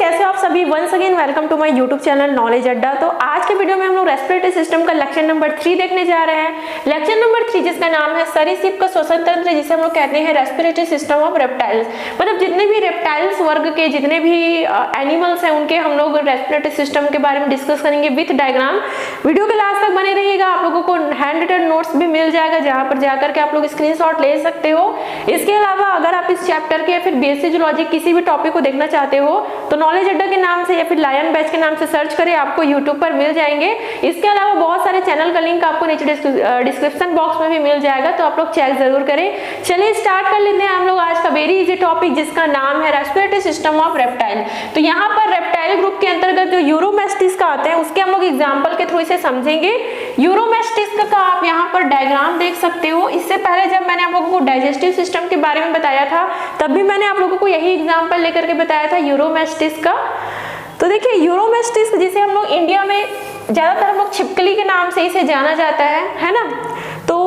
कैसे हो आप सभी। Once again welcome to my YouTube channel knowledge Adda. तो आज के वीडियो में हम लोग रेस्पिरेटरी सिस्टम का लेक्चर नंबर 3 देखने जा रहे हैं। लेक्चर नंबर 3 जिसका नाम है सरीसृप का श्वसन तंत्र, जिसे हम लोग कहते हैं रेस्पिरेटरी सिस्टम ऑफ रेप्टाइल्स। मतलब जितने भी रेप्टाइल्स वर्ग के जितने भी एनिमल्स हैं उनके हम लोग रेस्पिरेटरी सिस्टम के बारे में डिस्कस करेंगे विथ डायग्राम। वीडियो के लास्ट तक बने रहिएगा। आप लोगों को हैंड रिटन नोट्स भी मिल जाएगा जहां पर जाकर के आप लोग स्क्रीनशॉट ले सकते हो। इसके अलावा अगर आप इस चैप्टर के या फिर बीएससी जूलॉजी किसी भी टॉपिक को देखना चाहते हो तो नॉलेज अड्डा के नाम से या फिर लायन बैच के नाम से सर्च करें, आपको यूट्यूब पर मिल जाएंगे। इसके अलावा बहुत सारे चैनल का लिंक आपको नीचे डिस्क्रिप्शन बॉक्स में भी मिल जाएगा, तो आप लोग चेक जरूर करें। चलिए स्टार्ट कर लेते हैं हम लोग आज का वेरी इजी टॉपिक जिसका नाम है रेस्पिरेटरी सिस्टम ऑफ रेप्टाइल। तो यहाँ पर रेप्टाइल ग्रुप के अंतर्गत जो यूरोमेस्टिस का आते हैं उसके हम लोग एग्जाम्पल के थ्रू इसे समझेंगे। यूरोमेस्टिस का आप यहाँ पर डायग्राम देख सकते हो। इससे पहले जब मैंने आप लोगों को डाइजेस्टिव सिस्टम के बारे में बताया था तब भी मैंने आप लोगों को यही एग्जाम्पल लेकर के बताया था यूरोमेस्टिस का। तो देखिए यूरोमेस्टिस जिसे हम लोग इंडिया में ज्यादातर हम लोग छिपकली के नाम से इसे जाना जाता है ना। तो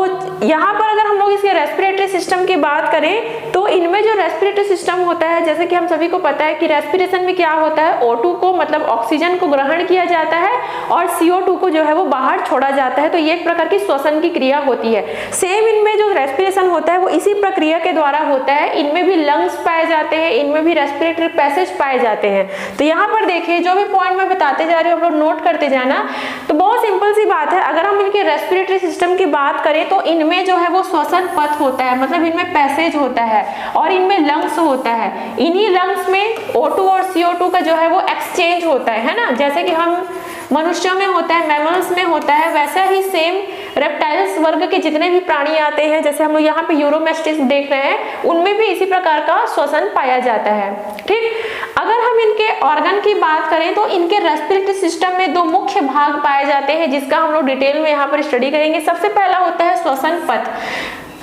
यहाँ पर अगर हम लोग इसके रेस्पिरेटरी सिस्टम की बात करें तो इनमें जो रेस्पिरेटरी सिस्टम होता है, जैसे कि हम सभी को पता है कि रेस्पिरेशन में क्या होता है, O2 को मतलब ऑक्सीजन को ग्रहण किया जाता है और CO2 को जो है वो बाहर छोड़ा जाता है। तो ये एक प्रकार की श्वसन की क्रिया होती है। सेम इनमें जो रेस्पिरेशन होता है वो इसी प्रक्रिया के द्वारा होता है। इनमें भी लंग्स पाए जाते हैं, इनमें भी रेस्पिरेटरी पैसेज पाए जाते हैं। तो यहाँ पर देखिए जो भी पॉइंट मैं बताते जा रही हूँ आप लोग नोट करते जाना। तो बहुत सिंपल सी बात है, अगर हम इनके रेस्पिरेटरी सिस्टम की बात करें तो इनमें जो है वो श्वसन पथ होता है, मतलब इनमें पैसेज होता है और इनमें लंग्स होता है। इन्हीं लंग्स में O2 और CO2 का जो है वो एक्सचेंज होता है ना। जैसे कि हम मनुष्यों में होता है, मैमल्स में होता है, वैसा ही सेम रेप्टाइल्स वर्ग के जितने भी प्राणी आते हैं, जैसे हम लोग यहाँ पे यूरोमेस्टिस देख रहे हैं, उनमें भी इसी प्रकार का श्वसन पाया जाता है। ठीक, अगर हम इनके ऑर्गन की बात करें तो इनके रेस्पिरेटरी सिस्टम में दो मुख्य भाग पाए जाते हैं जिसका हम लोग डिटेल में यहाँ पर स्टडी करेंगे। सबसे पहला होता है श्वसन पथ,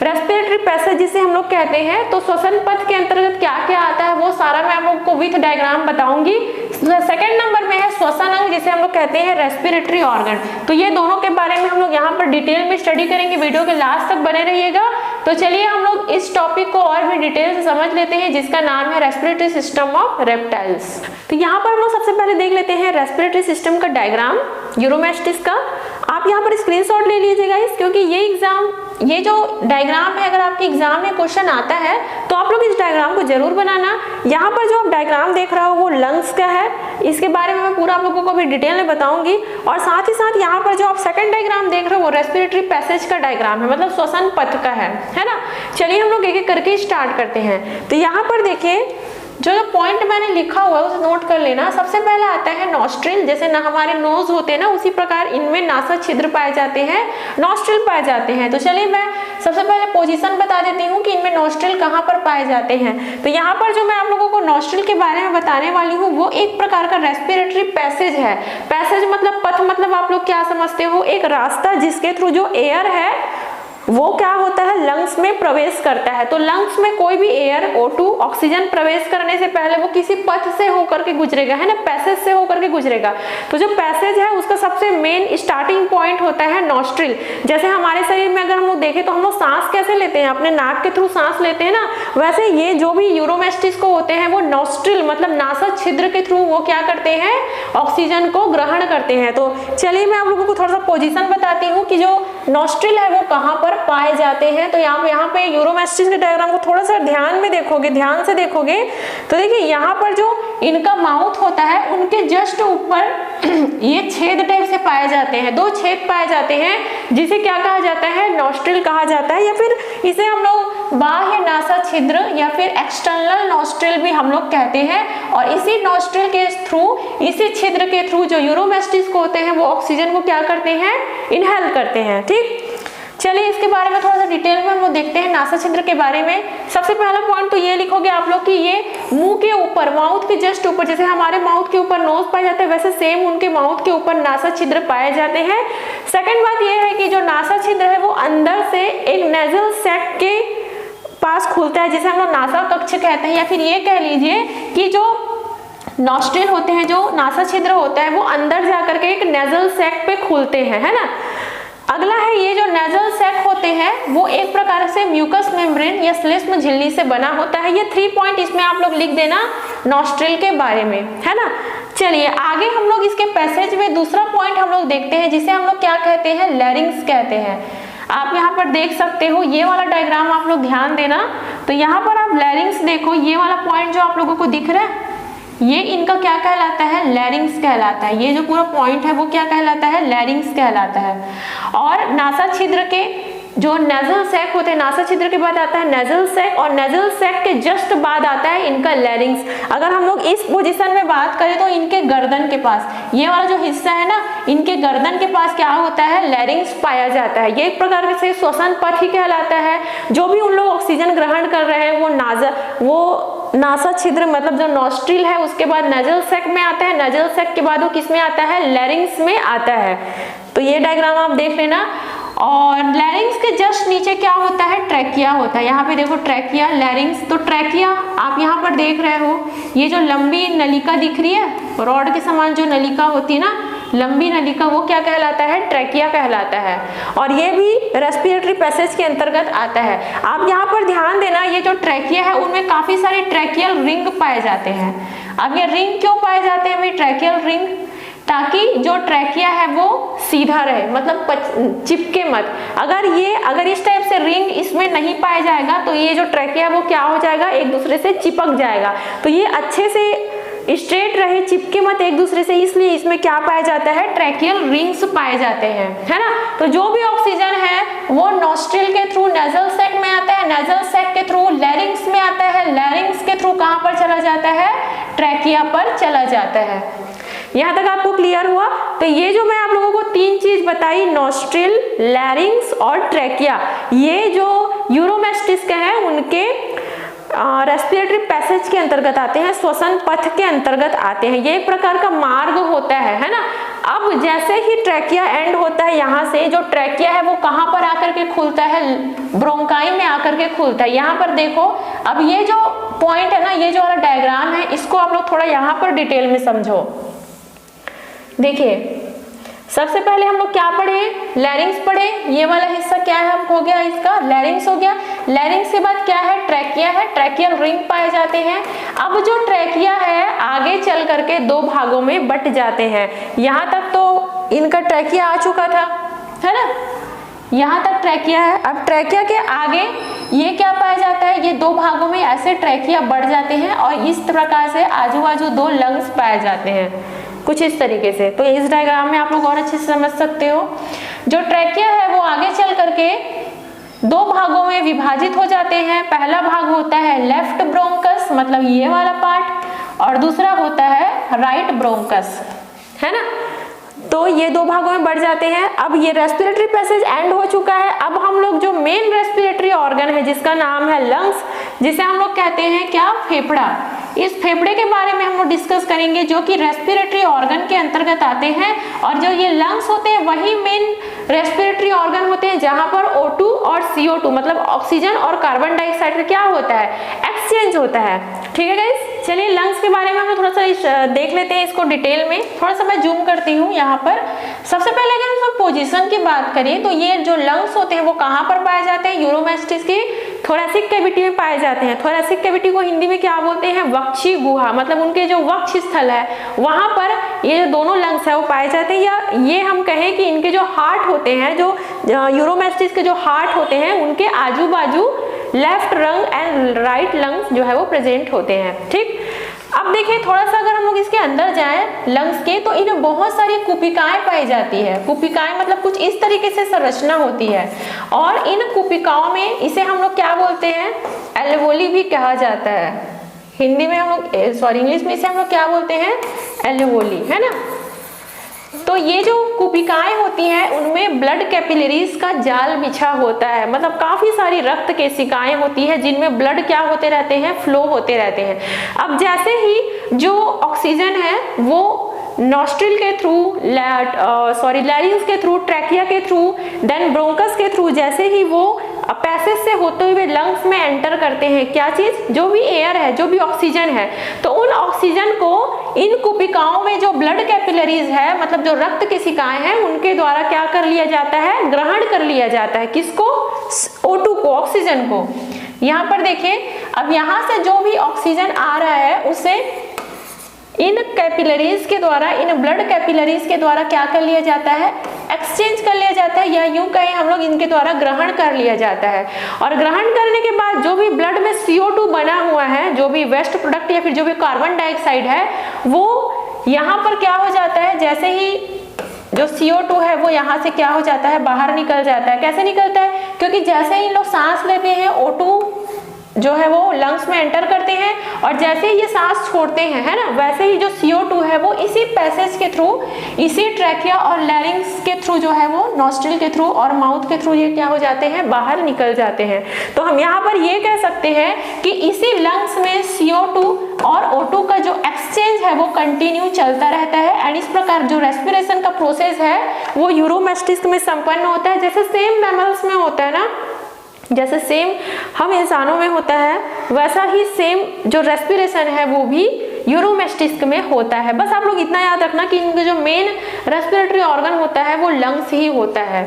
रेस्पिरेटरी पैसेज जिसे हम लोग कहते हैं। तो श्वसन पथ के अंतर्गत क्या क्या आता है वो सारा मैं आप लोगों को विथ डायग्राम बताऊंगी। सेकंड नंबर में है श्वसन अंग जिसे हम लोग कहते हैं रेस्पिरेटरी ऑर्गन। तो ये दोनों के बारे में हम लोग यहाँ पर डिटेल में स्टडी करेंगे। वीडियो के लास्ट तक बने रहिएगा। तो चलिए हम लोग इस टॉपिक को और भी डिटेल से समझ लेते हैं जिसका नाम है रेस्पिरेटरी सिस्टम ऑफ रेप्टाइल्स। तो यहाँ पर हम लोग सबसे पहले देख लेते हैं रेस्पिरेटरी सिस्टम का डायग्राम यूरोमेस्टिस का। आप यहाँ पर स्क्रीनशॉट ले लीजिएगा क्योंकि ये जो डायग्राम है अगर आपके एग्जाम में क्वेश्चन आता है तो आप लोग इस डायग्राम को जरूर बनाना। यहाँ पर जो आप डायग्राम देख रहे हो वो लंग्स का है, इसके बारे में मैं पूरा आप लोगों को भी डिटेल में बताऊंगी। और साथ ही साथ यहाँ पर जो आप सेकंड डायग्राम देख रहे हो वो रेस्पिरेटरी पैसेज का डायग्राम है, मतलब श्वसन पथ का है ना। चलिए हम लोग एक एक करके स्टार्ट करते हैं। तो यहाँ पर देखिए जो पॉइंट मैंने लिखा हुआ है उसे नोट कर लेना। सबसे पहला आता है नॉस्ट्रिल, जैसे ना हमारे नोज होते हैं ना उसी प्रकार इनमें नासा छिद्र पाए जाते हैं, नॉस्ट्रिल पाए जाते हैं। तो चलिए मैं सबसे पहले पोजीशन बता देती हूँ कि इनमें नॉस्ट्रिल कहाँ पर पाए जाते हैं। तो यहाँ पर जो मैं आप लोगों को नॉस्ट्रिल के बारे में बताने वाली हूँ वो एक प्रकार का रेस्पिरेटरी पैसेज है। पैसेज मतलब पथ, मतलब आप लोग क्या समझते हो, एक रास्ता जिसके थ्रू जो एयर है वो क्या होता है लंग्स में प्रवेश करता है। तो लंग्स में कोई भी एयर O2 ऑक्सीजन प्रवेश करने से पहले वो किसी पथ से होकर के गुजरेगा, है ना, पैसेज से होकर के गुजरेगा। तो जो पैसेज है उसका सबसे मेन स्टार्टिंग पॉइंट होता है नॉस्ट्रिल। जैसे हमारे शरीर में अगर हम लोग देखें तो हम लोग सांस कैसे लेते हैं, अपने नाक के थ्रू सांस लेते हैं ना, वैसे ये जो भी यूरोमेस्टिस को होते हैं वो नॉस्ट्रिल मतलब नासा छिद्र के थ्रू वो क्या करते हैं, ऑक्सीजन को ग्रहण करते हैं। तो चलिए मैं आप लोगों को थोड़ा सा पोजीशन बताती हूँ कि जो नॉस्ट्रिल है वो कहाँ पर पाए जाते हैं। तो यहाँ पे यूरोमेस्टिस के डायग्राम को थोड़ा सा ध्यान में देखोगे, ध्यान से देखोगे तो देखिए यहाँ पर जो इनका माउथ होता है उनके जस्ट ऊपर ये छेद टाइप से पाए जाते हैं, दो छेद पाए जाते हैं जिसे क्या कहा जाता है, नॉस्ट्रिल कहा जाता है, या फिर इसे हम लोग बाह्य नासा छिद्र या फिर एक्सटर्नल नॉस्ट्रिल भी हम लोग कहते हैं। और इसी नॉस्ट्रिल के थ्रू, इसी छिद्र के थ्रू जो यूरोमेस्टिस को होते हैं वो ऑक्सीजन को क्या करते हैं, इनहेल करते हैं। ठीक, चलिए इसके बारे में थोड़ा सा डिटेल में हम लोग देखते हैं नासा छिद्र के बारे में। सबसे पहला पॉइंट तो ये लिखोगे आप लोग कि ये मुंह के ऊपर, माउथ के जस्ट ऊपर, जैसे हमारे माउथ के ऊपर नोज पाए जाते हैं वैसे सेम उनके माउथ के ऊपर नासा छिद्र पाए जाते हैं। सेकंड बात ये है कि जो नासा छिद्र है वो अंदर से एक नेजल सैक के पास खुलता है जिसे हम लोग नासा कक्ष कहते हैं, या फिर ये कह लीजिए कि जो नॉस्ट्रिल होते हैं, जो नासा छिद्र होता है वो अंदर जाकर के एक नेजल सैक पे खुलते हैं, है ना। अगला है ये जो नेजल सैक होते हैं वो एक प्रकार से म्यूकस मेम्ब्रेन या श्लेष्म झिल्ली से बना होता है। ये 3 पॉइंट इसमें आप लोग लिख देना। नॉस्ट्रिल के बारे में, है ना। चलिए आगे हम लोग इसके पैसेज में दूसरा पॉइंट हम लोग देखते हैं, जिसे हम लोग क्या कहते हैं, लैरिंग्स कहते हैं। आप यहाँ पर देख सकते हो, ये वाला डायग्राम आप लोग ध्यान देना। तो यहाँ पर आप लैरिंग्स देखो, ये वाला पॉइंट जो आप लोगों को दिख रहा है, ये इनका क्या कहलाता है, लैरिंग्स कहलाता है। ये जो पूरा पॉइंट है वो क्या कहलाता है, लैरिंग्स कहलाता है। और नासा छिद्र के जो नेजल सैक होते हैं, नासा छिद्र के बाद आता है नेजल सैक, और नेजल सैक के जस्ट बाद आता है इनका लैरिंग्स। अगर हम लोग इस पोजीशन में बात करें तो इनके गर्दन के पास, ये वाला जो हिस्सा है ना, इनके गर्दन के पास क्या होता है, लैरिंग्स पाया जाता है। ये एक प्रकार से श्वसन पथ ही कहलाता है। जो भी उन लोग ऑक्सीजन ग्रहण कर रहे हैं वो नासा छिद्र मतलब जो नॉस्ट्रिल है, उसके बाद नेजल सैक में आता है, नेजल सैक के बाद वो किस में आता है, लैरिंग्स में आता है। तो ये डायग्राम आप देख लेना। और लैरिंग्स के जस्ट नीचे क्या होता है, ट्रैकिया होता है। यहाँ पे देखो ट्रैकिया, लैरिंग्स। तो ट्रैकिया आप यहाँ पर देख रहे हो, ये जो लंबी नलिका दिख रही है, रॉड के समान जो नलिका होती है ना, लंबी नलिका, वो क्या कहलाता है, ट्रैकिया कहलाता है। और ये भी रेस्पिरेटरी पैसेज के अंतर्गत आता है। आप यहाँ पर ध्यान देना, ये जो ट्रैकिया है उनमें काफी सारे ट्रैकियल रिंग पाए जाते हैं। अब ये रिंग क्यों पाए जाते हैं भाई, ट्रैकियल रिंग, ताकि जो ट्रैकिया है वो सीधा रहे, मतलब चिपके मत। अगर इस टाइप से रिंग इसमें नहीं पाया जाएगा तो ये जो ट्रैकिया है वो क्या हो जाएगा, एक दूसरे से चिपक जाएगा। तो ये अच्छे से स्ट्रेट रहे, चिपके मत एक दूसरे से, इसलिए इसमें क्या पाया जाता है, ट्रैकियल रिंग्स पाए जाते हैं, है ना। तो जो भी ऑक्सीजन है वो नॉस्ट्रिल के थ्रू नेजल सैक में आता है, नेजल सैक के थ्रू लैरिंग्स में आता है, लैरिंग्स के थ्रू कहां पर चला जाता है, ट्रैकिया पर चला जाता है। यहाँ तक आपको क्लियर हुआ। तो ये जो मैं आप लोगों को तीन चीज बताई, नॉस्ट्रिल, लैरिंग्स और ट्रैकिया, ये जो यूरोमेस्टिस हैं उनके रेस्पिरेटरी पैसेज के अंतर्गत आते हैं, श्वसन पथ के अंतर्गत आते हैं। ये एक प्रकार का मार्ग होता है ना। अब जैसे ही ट्रैकिया एंड होता है, यहाँ से जो ट्रैकिया है वो कहाँ पर आकर के खुलता है, ब्रोंकाई में आकर के खुलता है। यहाँ पर देखो, अब ये जो पॉइंट है ना, ये जो वाला डायग्राम है, इसको आप लोग थोड़ा यहाँ पर डिटेल में समझो। देखिए, सबसे पहले हम लोग क्या पढ़े, लैरिंग्स पढ़े। ये वाला हिस्सा क्या है, हो गया इसका लैरिंग्स हो गया। लैरिंग्स के बाद क्या है, ट्रैकिया है, ट्रैकियल रिंग पाए जाते हैं। अब जो ट्रैकिया है आगे चल करके दो भागों में बट जाते हैं। यहाँ तक तो इनका ट्रैकिया आ चुका था, है ना, यहाँ तक ट्रैकिया है। अब ट्रैकिया के आगे ये क्या पाया जाता है, ये दो भागों में ऐसे ट्रैकिया बढ़ जाते हैं और इस प्रकार से आजू बाजू दो लंग्स पाए जाते हैं, कुछ इस तरीके से। तो इस डायग्राम में आप लोग और अच्छे से समझ सकते हो। जो ट्रैकिया है वो आगे चल करके दो भागों में विभाजित हो जाते हैं। पहला भाग होता है लेफ्ट ब्रोंकस, मतलब ये वाला पार्ट, और दूसरा होता है राइट ब्रोंकस, है ना। तो ये दो भागों में बढ़ जाते हैं। अब ये रेस्पिरेटरी पैसेज एंड हो चुका है। अब हम लोग जो मेन रेस्पिरेटरी ऑर्गन है जिसका नाम है लंग्स, जिसे हम लोग कहते हैं क्या, फेफड़ा, इस फेफड़े के बारे में हम लोग डिस्कस करेंगे, जो कि रेस्पिरेटरी ऑर्गन के अंतर्गत आते हैं। और जो ये लंग्स होते हैं वही मेन रेस्पिरेटरी ऑर्गन होते हैं जहां पर O2 और CO2 मतलब ऑक्सीजन और कार्बन डाइऑक्साइड का क्या होता है, एक्सचेंज होता है। ठीक है गाइस, चलिए लंग्स के बारे में हम थोड़ा सा देख लेते हैं इसको डिटेल में। थोड़ा सा मैं जूम करती हूँ यहाँ पर। सबसे पहले अगर हम पोजीशन की बात करें तो ये जो लंग्स होते हैं वो कहाँ पर पाए जाते हैं, यूरोमेस्टिस की थोरैसिक कैविटी में पाए जाते हैं। थोरैसिक कैविटी को हिंदी में क्या बोलते हैं, वक्षी गुहा, मतलब उनके जो वक्ष स्थल है वहां पर ये जो दोनों लंग्स है वो पाए जाते हैं। या ये हम कहें कि इनके जो हार्ट होते हैं, जो यूरोमेस्टिस के जो हार्ट होते हैं उनके आजू बाजू left lung and right lungs जो है वो प्रेजेंट होते हैं। ठीक, अब देखिए थोड़ा सा अगर हम लोग इसके अंदर जाएं लंग्स के, तो इनमें बहुत सारी कुपिकाएं पाई जाती है। कुपिकाएं मतलब कुछ इस तरीके से संरचना होती है, और इन कुपिकाओं में इसे हम लोग क्या बोलते हैं, एल्वोली भी कहा जाता है। हिंदी में हम लोग इंग्लिश में इसे हम लोग क्या बोलते हैं, एल्वोली, है ना। तो ये जो कुपिकाएं होती हैं उनमें ब्लड कैपिलरीज का जाल बिछा होता है, मतलब काफी सारी रक्त केशिकाएं होती है जिनमें ब्लड क्या होते रहते हैं, फ्लो होते रहते हैं। अब जैसे ही जो ऑक्सीजन है वो नॉस्ट्रिल के थ्रू, लैरिंग्स के थ्रू, ट्रैकिया के थ्रू, देन ब्रोंकस के थ्रू, जैसे ही वो पैसेज से होते हुए लंग्स में एंटर करते हैं, क्या चीज, जो भी एयर है, जो भी ऑक्सीजन है, तो उन ऑक्सीजन को इन कुपिकाओं में जो ब्लड कैपिलरीज है, मतलब जो रक्त केशिकाएं हैं, उनके द्वारा क्या कर लिया जाता है, ग्रहण कर लिया जाता है। किसको, O2 को, ऑक्सीजन को। यहाँ पर देखिए, अब यहाँ से जो भी ऑक्सीजन आ रहा है उसे इन कैपिलरीज के द्वारा, इन ब्लड कैपिलरीज के द्वारा क्या कर लिया जाता है, एक्सचेंज कर लिया जाता है, या यूं कहें हम लोग इनके द्वारा ग्रहण कर लिया जाता है। और ग्रहण करने के बाद जो भी ब्लड में CO2 बना हुआ है, जो भी वेस्ट प्रोडक्ट या फिर जो भी कार्बन डाइऑक्साइड है, वो यहाँ पर क्या हो जाता है, जैसे ही जो CO2 है वो यहाँ से क्या हो जाता है, बाहर निकल जाता है। कैसे निकलता है, क्योंकि जैसे ही लोग सांस लेते हैं O2 जो है वो लंग्स में एंटर करते हैं, और जैसे ही ये सांस छोड़ते हैं, है ना, वैसे ही जो CO2 है वो इसी पैसेज के थ्रू, इसी ट्रैकिया और लैरिंग्स के थ्रू जो है वो नॉस्ट्रिल के थ्रू और माउथ के थ्रू ये क्या हो जाते हैं, बाहर निकल जाते हैं। तो हम यहाँ पर ये कह सकते हैं कि इसी लंग्स में CO2 और O2 का जो एक्सचेंज है वो कंटिन्यू चलता रहता है। एंड इस प्रकार जो रेस्पिरेशन का प्रोसेस है वो यूरोमस्टिक्स में संपन्न होता है। जैसे सेम मैमल्स में होता है ना, जैसे सेम हम इंसानों में होता है, वैसा ही सेम जो रेस्पिरेशन है वो भी यूरोमस्टिक्स में होता है। बस आप लोग इतना याद रखना कि इनके जो मेन रेस्पिरेटरी ऑर्गन होता है वो लंग्स ही होता है।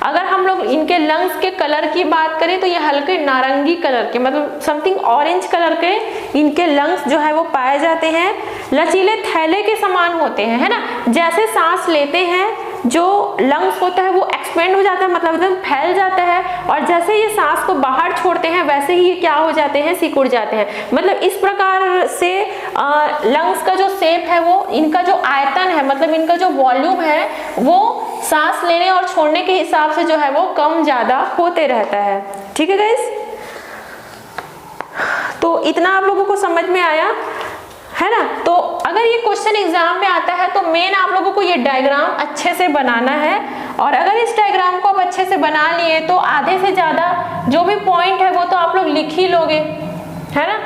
अगर हम लोग इनके लंग्स के कलर की बात करें तो ये हल्के नारंगी कलर के, मतलब समथिंग ऑरेंज कलर के इनके लंग्स जो है वो पाए जाते हैं। लचीले थैले के समान होते हैं, है ना, जैसे सांस लेते हैं जो लंग्स होता है वो एक्सपेंड हो जाता है, मतलब एकदम फैल जाता है, और जैसे ये सांस को बाहर छोड़ते हैं वैसे ही ये क्या हो जाते हैं, सिकुड़ जाते हैं। मतलब इस प्रकार से लंग्स का जो शेप है वो, इनका जो आयतन है, मतलब इनका जो वॉल्यूम है वो सांस लेने और छोड़ने के हिसाब से जो है वो कम ज्यादा होते रहता है। ठीक है गाइस, तो इतना आप लोगों को समझ में आया है ना। तो अगर ये क्वेश्चन एग्जाम में आता है तो मेन आप लोगों को ये डायग्राम अच्छे से बनाना है, और अगर इस डायग्राम को आप अच्छे से बना लिए तो आधे से ज्यादा जो भी पॉइंट है वो तो आप लोग लिख ही लोगे, है ना।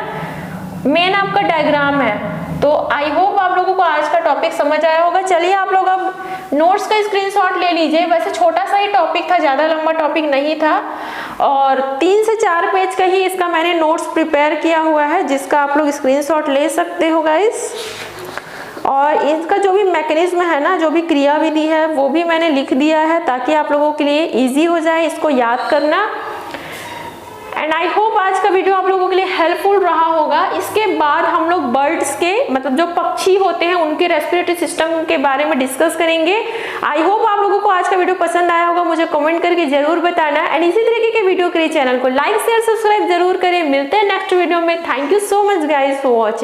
मेन आपका डायग्राम है। तो आई होप आप लोगों को आज का टॉपिक समझ आया होगा। चलिए आप लोग अब नोट्स का स्क्रीनशॉट ले लीजिए। वैसे छोटा सा ही टॉपिक था, ज्यादा लंबा टॉपिक नहीं था, और 3 से 4 पेज का ही इसका मैंने नोट्स प्रिपेयर किया हुआ है, जिसका आप लोग स्क्रीनशॉट ले सकते हो गाइस। और इसका जो भी मैकेनिज्म है ना, जो भी क्रिया विधि है वो भी मैंने लिख दिया है, ताकि आप लोगों के लिए इजी हो जाए इसको याद करना। एंड आई होप आज का वीडियो आप लोगों के लिए हेल्पफुल रहा होगा। इसके बाद हम लोग बर्ड्स के, मतलब जो पक्षी होते हैं उनके रेस्पिरेटरी सिस्टम के बारे में डिस्कस करेंगे। आई होप आप लोगों को आज का वीडियो पसंद आया होगा, मुझे कमेंट करके जरूर बताना। एंड इसी तरीके के वीडियो के लिए चैनल को लाइक शेयर सब्सक्राइब जरूर करें। मिलते हैं नेक्स्ट वीडियो में। Thank you so much guys for watching.